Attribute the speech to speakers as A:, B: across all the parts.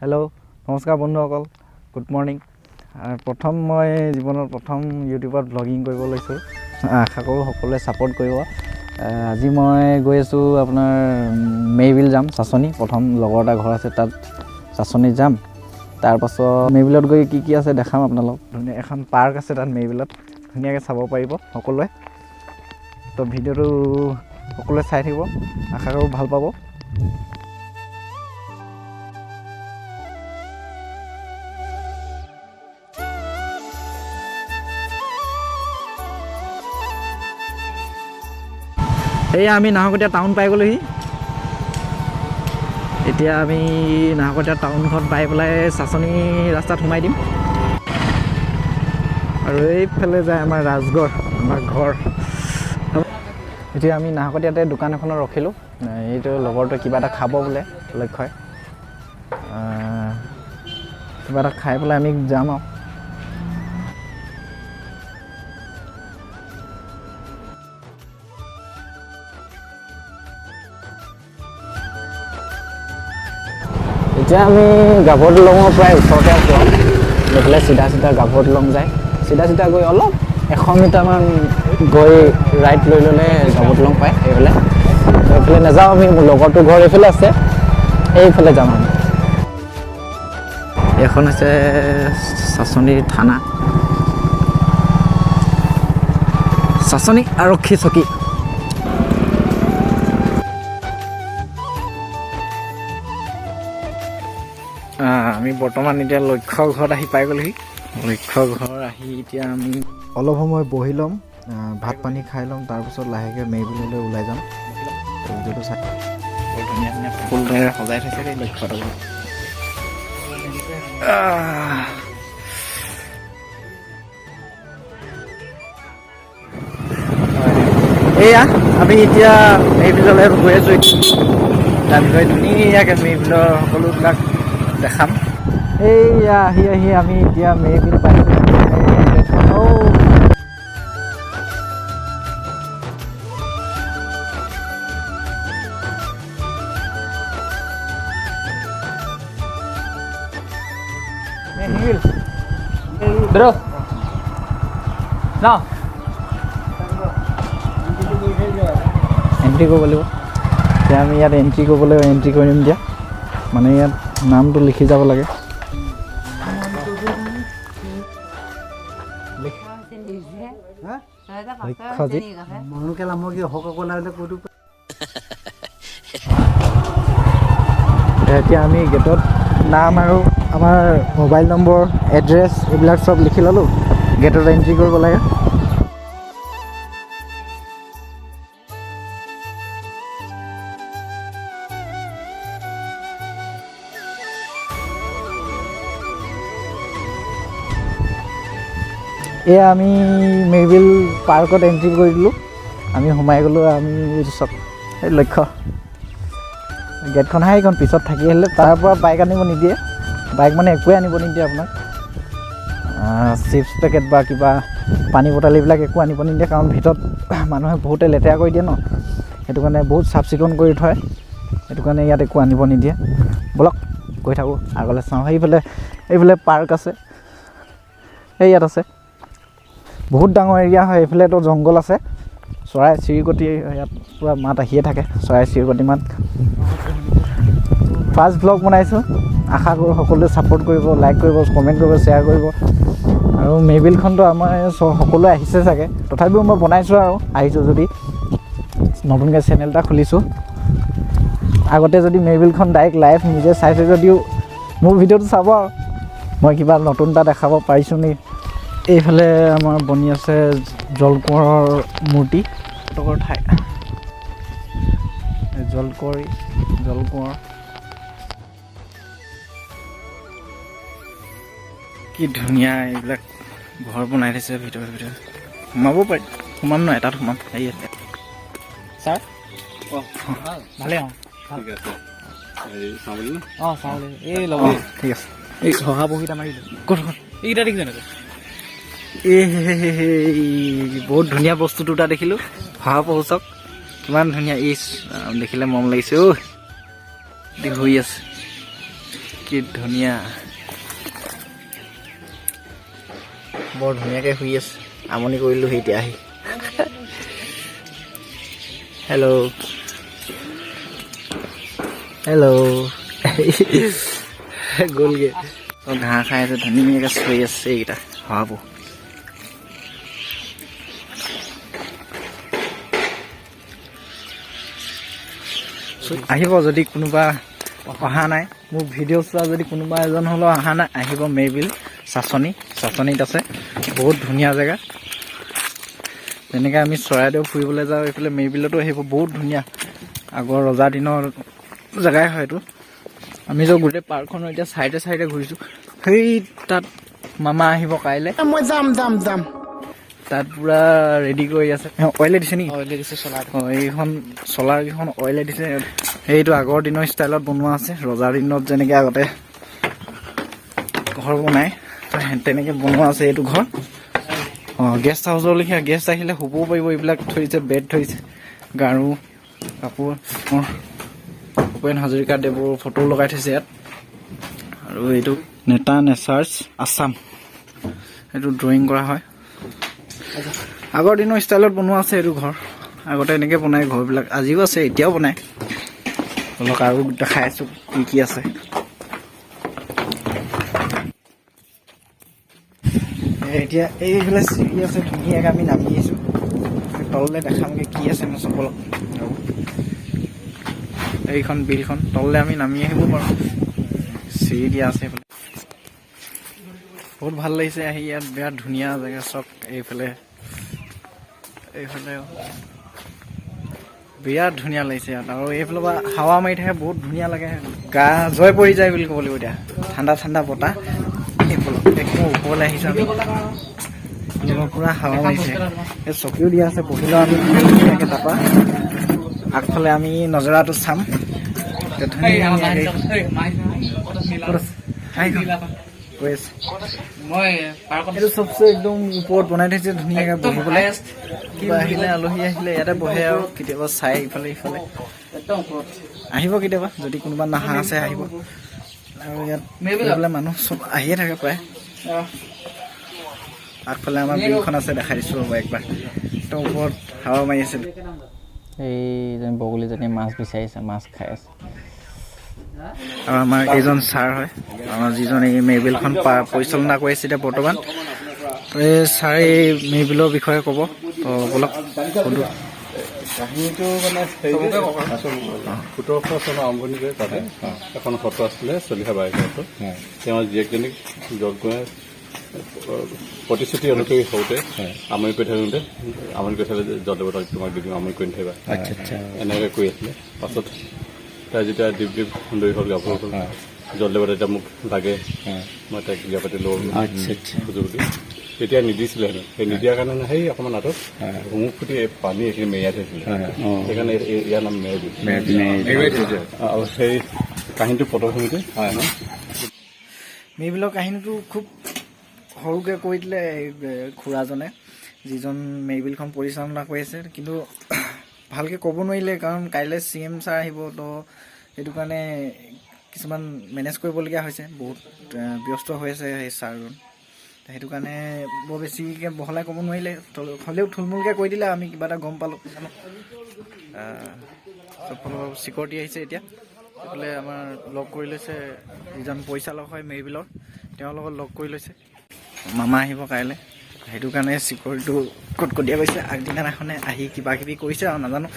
A: Hello' নমস্কাৰ বন্ধুসকল, good morning. প্ৰথম মই জীৱনৰ প্ৰথম ইউটিউবত ব্লগিং কৰিব লৈছোঁ। আশা কৰোঁ সকলোৱে ছাপোৰ্ট কৰিব। আজি মই গৈ আছোঁ আপোনাৰ মেইবিল যাম, চাচনি। প্ৰথম লগৰ এটা ঘৰ আছে তাত চাচনিত যাম। তাৰপাছত মেইবিলত গৈ কি আছে দেখাম আপোনালোক। ধুনীয়া এখন পাৰ্ক আছে তাত মেইবিলত, ধুনীয়াকৈ চাব পাৰিব সকলোৱে। তো ভিডিঅ'টো সকলোৱে চাই থাকিব, আশা কৰোঁ ভাল পাব। এয়া আমি নাহৰকটীয়া টাউন পাই গ'লোহি। এতিয়া আমি নাহৰকটীয়া টাউনখন পাই পেলাই চাচনি ৰাস্তাত সোমাই দিম। আৰু এইফালে যায় আমাৰ ৰাজগড়, আমাৰ ঘৰ। এতিয়া আমি নাহৰকটীয়াতে দোকান এখনত ৰখিলোঁ। এইটো লগৰটোৱে কিবা এটা খাব বোলে, লক্ষ্যই। কিবা এটা খাই পেলাই আমি যাম আৰু। এতিয়া আমি গাভৰু দলঙৰ প্ৰায় ওচৰতে আছোঁ আৰু। এইফালে চিধা গাভৰু দলং যায়। চিধা গৈ অলপ 100 মিটাৰমান গৈ ৰাইট লৈ ল'লে গাভৰু দলং পায়। এইফালে নাযাওঁ আমি, মোৰ লগৰটোৰ ঘৰ এইফালে আছে, এইফালে যাম আমি। এইখন হৈছে চাচনি থানা, চাচনি আৰক্ষী চকী। আমি বৰ্তমান এতিয়া লক্ষ্য ঘৰত আহি পাই গ'লোহি। লক্ষ্য ঘৰ আহি এতিয়া আমি অলপ সময় বহি ল'ম, ভাত পানী খাই ল'ম, তাৰপিছত লাহেকৈ মেইবিললৈ ওলাই যাম। ভিডিঅ'টো চাই বৰ ধুনীয়া ধুনীয়া ফুলেৰে সজাই থৈছে দেই লক্ষ্যটো। এয়া আমি এতিয়া মেইবিললৈ গৈ আছোঁ। তাত গৈ ধুনীয়াকৈ মেইবিলৰ সকলোবিলাক দেখাম। এইয়া আহি আমি এতিয়া মেইবিল পাইছোঁ। মেইবিল bro ন এণ্ট্ৰি কৰিব লাগিব। এতিয়া আমি ইয়াত এণ্ট্ৰি কৰিব লাগিব, এণ্ট্ৰি কৰিম দিয়া। মানে ইয়াত নামটো লিখি যাব লাগে। এতিয়া আমি গেটত নাম আৰু আমাৰ মোবাইল নম্বৰ, এড্ৰেছ এইবিলাক চব লিখি ল'লোঁ। গেটত এণ্ট্ৰি কৰিব লাগে। এয়া আমি মেইবিল পাৰ্কত এণ্ট্ৰি কৰি দিলোঁ। আমি সোমাই গ'লোঁ। আমি চব এই লক্ষ্য গেটখনহে এইখন পিছত থাকি আহিলে, তাৰ পৰা বাইক আনিব নিদিয়ে। বাইক মানে একোৱে আনিব নিদিয়ে আপোনাক। চিপছ পেকেট বা কিবা পানী বটল এইবিলাক একো আনিব নিদিয়ে, কাৰণ ভিতৰত মানুহে বহুতে লেতেৰা কৰি দিয়ে ন। সেইটো কাৰণে বহুত চাফ চিকুণ কৰি থয়, সেইটো কাৰণে ইয়াত একো আনিব নিদিয়ে। ব'লক গৈ থাকোঁ, আগলৈ চাওঁ। এইফালে পাৰ্ক আছে, এই ইয়াত আছে। বহুত ডাঙৰ এৰিয়া হয়। এইফালেতো জংঘল আছে, চৰাই চিৰিকটি ইয়াত পূৰা মাত আহিয়ে থাকে, চৰাই চিৰিকটি মাত। ফাৰ্ষ্ট ব্লগ বনাইছোঁ, আশা কৰোঁ সকলোৱে ছাপোৰ্ট কৰিব, লাইক কৰিব, কমেণ্ট কৰিব, শ্বেয়াৰ কৰিব। আৰু মেইবিলখনতো আমাৰ সকলোৱে আহিছে চাগে, তথাপিও মই বনাইছোঁ আৰু আহিছোঁ যদি। নতুনকৈ চেনেল এটা খুলিছোঁ। আগতে যদি মেইবিলখন ডাইৰেক্ট লাইভ নিজে চাইছে যদিও মোৰ ভিডিঅ'টো চাব আৰু মই কিবা নতুন এটা দেখাব পাৰিছোঁ নেকি। এইফালে আমাৰ বনি আছে জলকোঁৱৰৰ মূৰ্তি, ফটকৰ ঠাই। জলকোঁৱৰ কি ধুনীয়া এইবিলাক ঘৰ বনাই থৈছে ভিতৰত। সোমাব পাৰি, সোমাম ন, এটাত সোমাম। হেৰি আছে ছাৰ, ভালেই। ঠিক আছে, এই লগৰ ঠিক আছে। এই শহাপহীটা মাৰিলোঁ ক'ত এইকেইটা দেখিছে নেকি? বহুত ধুনীয়া বস্তু দুটা দেখিলোঁ। শহাপহু চাওক কিমান ধুনীয়া, দেখিলে মৰম লাগিছে। শুই আছে কি ধুনীয়া বৰ ধুনীয়াকৈ শুই আছে আমনি কৰিলোঁ সেই এতিয়া আহি হেল্ল' গ'লগৈ ঘাঁহ খাই আছে ধুনীয়াকৈ চৰি আছে এইকেইটা হ'ব আহিব যদি কোনোবা অহা নাই মোৰ ভিডিঅ' চোৱা যদি কোনোবা এজন হ'লেও অহা নাই আহিব মেবিল চাচনিত আছে বহুত ধুনীয়া জেগা যেনেকৈ আমি চৰাইদেউ ফুৰিবলৈ যাওঁ এইফালে মেবিলতো আহিব বহুত ধুনীয়া আগৰ ৰজা দিনৰ জেগাই হয় এইটো আমি যে গোটেই পাৰ্কখনৰ এতিয়া চাইডে ঘূৰিছোঁ সেই তাত মামা আহিব কাইলৈ
B: মই যাম
A: তাত পুৰা ৰেডি কৰি আছে অইলে দিছে নেকি অইলে দিছে চলাৰ এইখন চলাৰকেইখন অইলে দিছে সেইটো আগৰ দিনৰ ষ্টাইলত বনোৱা আছে ৰজাৰ দিনত যেনেকৈ আগতে ঘৰ বনাই তেনেকৈ বনোৱা আছে এইটো ঘৰ গেষ্ট হাউচৰ লেখীয়া গেষ্ট আহিলে শুবও পাৰিব এইবিলাক থৈছে বেড থৈছে গাৰু কাপোৰ ভূপেন হাজৰিকাদেৱৰ ফটো লগাই থৈছে ইয়াত আৰু এইটো নেতা নেচাৰ্ছ আছাম এইটো ড্ৰয়িং কৰা হয় আগৰ দিনৰ ষ্টাইলত বনোৱা আছে এইটো ঘৰ আগতে এনেকৈ বনায় ঘৰবিলাক আজিও আছে এতিয়াও বনায় অলপ আৰু দেখাই আছোঁ কি আছে এতিয়া এইফালে চিৰি আছে ধুনীয়াকৈ আমি নামি আহিছোঁ তললৈ দেখামগৈ কি আছে মই চকলক এইখন বিলখন তললৈ আমি নামি আহিব পাৰোঁ চিৰি দিয়া আছে এইফালে বহুত ভাল লাগিছে আহি ইয়াত বিৰাট ধুনীয়া জেগা চক এইফালে বিৰাট ধুনীয়া লাগিছে ইয়াত আৰু এইফালৰ পৰা হাৱা মাৰি থাকে বহুত ধুনীয়া লাগে গা জয় পৰি যায় বুলি ক'ব লাগিব এতিয়া ঠাণ্ডা বতাহ এইফালৰ একদম ওপৰলৈ আহিছোঁ আমি পুৰা হাৱা মাৰিছে এই চকীও দিয়া আছে বহিলেও আমি ধুনীয়াকৈ তাৰপৰা আগফালে আমি নজৰাটো চাম এইটো চবচে একদম ওপৰত বনাই থৈছে ধুনীয়াকৈ বহিবলৈ কিবা আহিলে আলহী আহিলে ইয়াতে বহে আৰু কেতিয়াবা চাই ইফালে আহিব কেতিয়াবা যদি কোনোবা নাহা আছে আহিব আৰু ইয়াত বোলে মানুহ চব আহিয়ে থাকে প্ৰায় আগফালে আমাৰ বিলখন আছে দেখাই দিছোঁ ৰ'বা একবাৰ একদম ওপৰত হাৱা মাৰি আছে এইজন বগলীজনী মাছ বিচাৰিছে মাছ খাই আছে আৰু আমাৰ এইজন ছাৰ হয় আমাৰ যিজন এই মেবিলখন পৰিচালনা কৰি আছে এতিয়া বৰ্তমান এই ছাৰে এই মেবিলৰ বিষয়ে ক'ব তো বলক
C: কাহিনীটো মানে 1700 চনৰ আৰম্ভণিতে তাতে এখন সত্ৰ আছিলে চলিহা বাইকটো তেওঁৰ জীয়েকজনীক যজ্ঞই প্ৰতিশ্ৰুতি অনুসৰি হওঁতে আমনি কৰি থাকোঁতে জলদেৱতাক তোমাক দি দিম আমনি কৰি নাথাকিবা এনেকৈ কৈ আছিলে পাছত তাই যেতিয়া দীপ সুন্দৰী হ'ল গাভৰু হ'ল জলদেৱতা এতিয়া মোক লাগে মই তাইক বিয়া পাতি লওঁ খোজো বুলি তেতিয়া নিদিছিলে হেনো সেই নিদিয়াৰ কাৰণে সেই অকণমান আঁতৰত হুমুক ফুটি পানী এইখিনি মেৰিয়াই থৈছিলে সেইকাৰণে ইয়াৰ নাম মেৰি আৰু সেই কাহিনীটো পটভূমিতে
A: মেবিলৰ কাহিনীটো খুব সৰুকৈ কৈ দিলে খুৰাজনে যিজন মেবিলখন পৰিচালনা কৰি আছে কিন্তু ভালকৈ ক'ব নোৱাৰিলে কাৰণ কাইলৈ CM ছাৰ আহিব তো সেইটো কাৰণে কিছুমান মেনেজ কৰিবলগীয়া হৈছে বহুত ব্যস্ত হৈ আছে সেই ছাৰজন সেইটো কাৰণে বৰ বেছিকৈ বহলাই ক'ব নোৱাৰিলে হ'লেও থুলমূলকৈ কৈ দিলে আমি কিবা এটা গম পালোঁ চবফালৰ চিকিউৰিটি আহিছে এতিয়া এইফালে আমাৰ লগ কৰি লৈছে যিজন পৰিচালক হয় মেবিলৰ তেওঁৰ লগত লগ কৰি লৈছে মামা আহিব কাইলৈ সেইটো কাৰণে চিকিউৰিটিটো কটকটীয়া কৰিছে আগদিনাখনে আহি কিবা কিবি কৰিছে আৰু নাজানো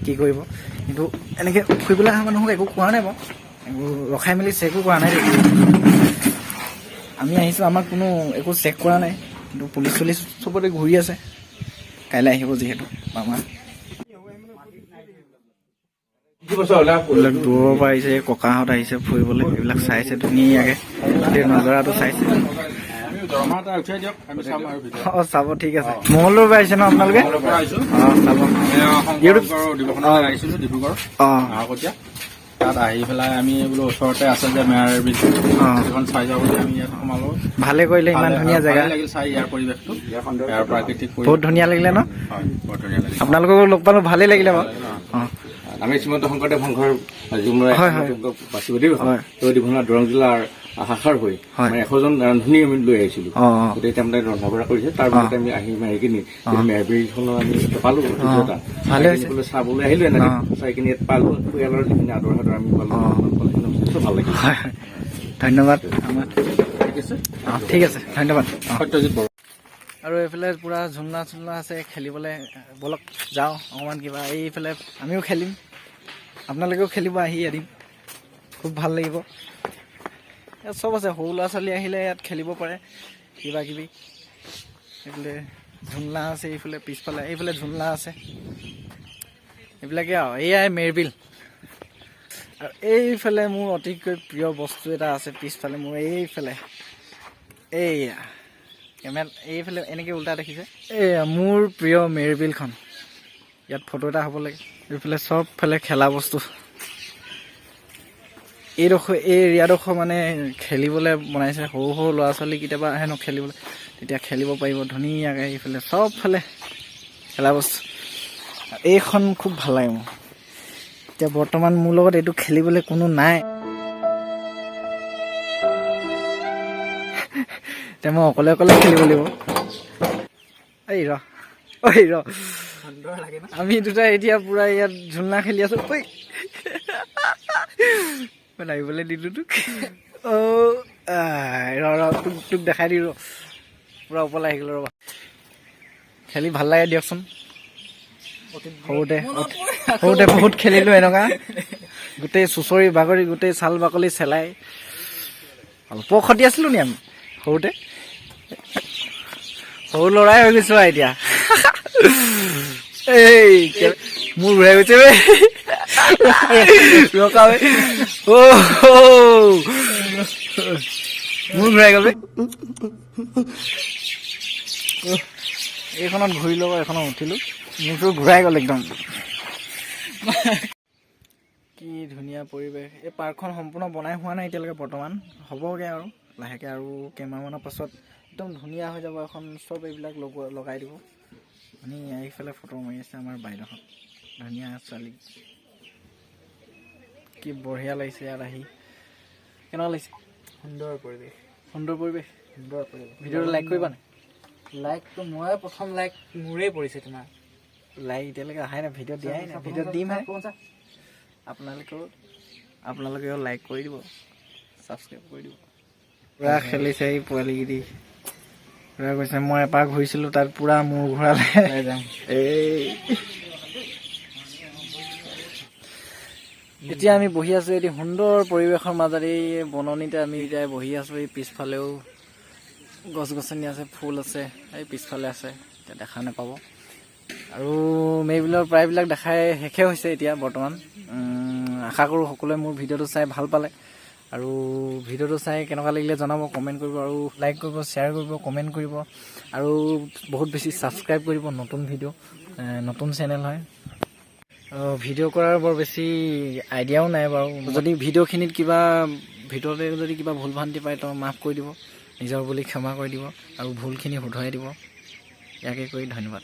A: কি কৰিব কিন্তু এনেকৈ ফুৰিবলৈ অহা মানুহক একো কোৱা নাই বাৰু একো ৰখাই মেলি চেকো কৰা নাই আমি আহিছোঁ আমাক কোনো একো চেক কৰা নাই কিন্তু পুলিচ চুলিচ চবতে ঘূৰি আছে কাইলৈ আহিব যিহেতু মামা দূৰৰ পৰা আহিছে ককাহঁত আহিছে ফুৰিবলৈ এইবিলাক চাইছে ধুনীয়াকৈ গোটেই নজৰাটো চাইছে চাব ঠিক আছে মঙলদৈৰ পৰা আহিছে ন আপোনালোকে
D: তাত আহি পেলাই আমি বোলো ওচৰতে আছে যে মেয়াৰ বিল এখন চাই যাব বুলি আমি ইয়াত সোমালো
A: ভালে কৰিলে ইমান ধুনীয়া জেগা
D: লাগিল চাই ইয়াৰ পৰিৱেশটো ইয়াৰ প্ৰাকৃতিক
A: বহুত ধুনীয়া লাগিলে ন
D: বহুত ধুনীয়া লাগিল
A: আপোনালোকক লগ পালোঁ ভালেই লাগিলে বাৰু
B: আমি শ্ৰীমন্ত শংকৰদেৱ সংঘৰ জুমৰাই বাচিব দেই তই দীঘলা দৰং জিলাৰ শাখাৰ হৈ মানে 100জন ৰান্ধনি আমি লৈ আহিছিলো গোটেই তেওঁলোকে ৰন্ধা বঢ়া কৰিছে তাৰ পিছত আমি আহি মাৰি কিনি মেৰবিলখনো আমি পালো চাবলৈ আহিলো এনেকে চাই কিনি ইয়াত পালো পৰিয়ালৰ যিখিনি আদৰ সাদৰ আমি পালো ভাল লাগিল
A: ধন্যবাদ
D: ঠিক আছে ধন্যবাদ সত্যজিৎ বৰুৱা
A: আৰু এইফালে পূৰা ঝুলনা চুলনা আছে খেলিবলৈ বলক যাওঁ অকণমান কিবা এইফালে আমিও খেলিম আপোনালোকেও খেলিব আহি এদিন খুব ভাল লাগিব ইয়াত চব আছে সৰু ল'ৰা ছোৱালী আহিলে ইয়াত খেলিব পাৰে কিবা কিবি এইফালে ঝুলনা আছে এইফালে পিছফালে এইফালে ঝুলনা আছে এইবিলাকে আৰু এয়াই মেৰবিল আৰু এইফালে মোৰ অতিকৈ প্ৰিয় বস্তু এটা আছে পিছফালে মোৰ এইফালে এইয়া কেমেৰা এইফালে এনেকৈ উল্টা দেখিছে এয়া মোৰ প্ৰিয় মেৰবিলখন ইয়াত ফটো এটা হ'ব লাগে এইফালে চবফালে খেলা বস্তু এইডোখৰ এই এৰিয়াডোখৰ মানে খেলিবলৈ বনাইছে সৰু সৰু ল'ৰা ছোৱালী কেতিয়াবা আহে ন খেলিবলৈ তেতিয়া খেলিব পাৰিব ধুনীয়াকৈ এইফালে চবফালে খেলা বস্তু এইখন খুব ভাল লাগে মোৰ এতিয়া বৰ্তমান মোৰ লগত এইটো খেলিবলৈ কোনো নাই এতিয়া মই অকলে অকলে খেলিব লাগিব আমি দুটা এতিয়া পুৰা ইয়াত ঝুলনা খেলি আছো ঐ লাগিবলৈ দিলো তোক তোক দেখাই দিলো পুৰা ওপৰলৈ আহি গ'লো ৰ'বা খেলি ভাল লাগে দিয়কচোন সৰুতে বহুত খেলিলো এনেকুৱা গোটেই চুচৰি বাগৰি গোটেই ছাল বাকলি চেলাই অল্প খতি আছিলো নি আমি সৰুতে সৰু ল'ৰাই হৈ গৈছো এতিয়া এই মোৰ ঘূৰাই গৈছে ৰকাবে মোৰ ঘূৰাই গ'ল এইখনত ঘূৰি ল'ব এইখনত উঠিলো মোৰতো ঘূৰাই গ'ল একদম কি ধুনীয়া পৰিৱেশ এই পাৰ্কখন সম্পূৰ্ণ বনাই হোৱা নাই এতিয়ালৈকে বৰ্তমান হ'বগৈ আৰু লাহেকৈ আৰু কেইমাহমানৰ পাছত একদম ধুনীয়া হৈ যাব এখন চব এইবিলাক লগাই দিব আমি এইফালে ফটো মাৰি আছে আমাৰ বাইদেউখন ধুনীয়া ছোৱালী কি বঢ়িয়া লাগিছে ইয়াত আহি কেনেকুৱা লাগিছে সুন্দৰ পৰিৱেশ ভিডিঅ'টো লাইক কৰিবা নাই
E: লাইকটো মই প্ৰথম লাইক মোৰেই পৰিছে তোমাৰ
A: লাইক এতিয়ালৈকে অহাই নাই ভিডিঅ' দিয়াই নাই ভিডিঅ' দিমহে আপোনালোকেও লাইক কৰি দিব ছাবস্ক্ৰাইব কৰি দিব পুৰা খেলিছে এই পোৱালিকেইটি পুৰা কৈছে মই এপাক ঘূৰিছিলোঁ তাত পুৰা মূৰ ঘূৰালে এই এতিয়া আমি বহি আছোঁ এটি সুন্দৰ পৰিৱেশৰ মাজত এই বননিতে আমি এতিয়া বহি আছোঁ এই পিছফালেও গছ গছনি আছে ফুল আছে এই পিছফালে আছে এতিয়া দেখা নাপাব আৰু মেৰবিলৰ প্ৰায়বিলাক দেখাই শেষে হৈছে এতিয়া বৰ্তমান আশা কৰোঁ সকলোৱে মোৰ ভিডিঅ'টো চাই ভাল পালে আৰু ভিডিঅ'টো চাই কেনেকুৱা লাগিলে জনাব কমেণ্ট কৰিব আৰু লাইক কৰিব শ্বেয়াৰ কৰিব কমেণ্ট কৰিব আৰু বহুত বেছি ছাবস্ক্ৰাইব কৰিব নতুন ভিডিঅ' নতুন চেনেল হয় ভিডিঅ' কৰাৰ বৰ বেছি আইডিয়াও নাই বাৰু যদি ভিডিঅ'খিনিত কিবা ভিডিঅ'তে যদি কিবা ভুল ভ্ৰান্তি পায় তো মাফ কৰি দিব নিজৰ বুলি ক্ষমা কৰি দিব আৰু ভুলখিনি শুধৰাই দিব ইয়াকে কৰি ধন্যবাদ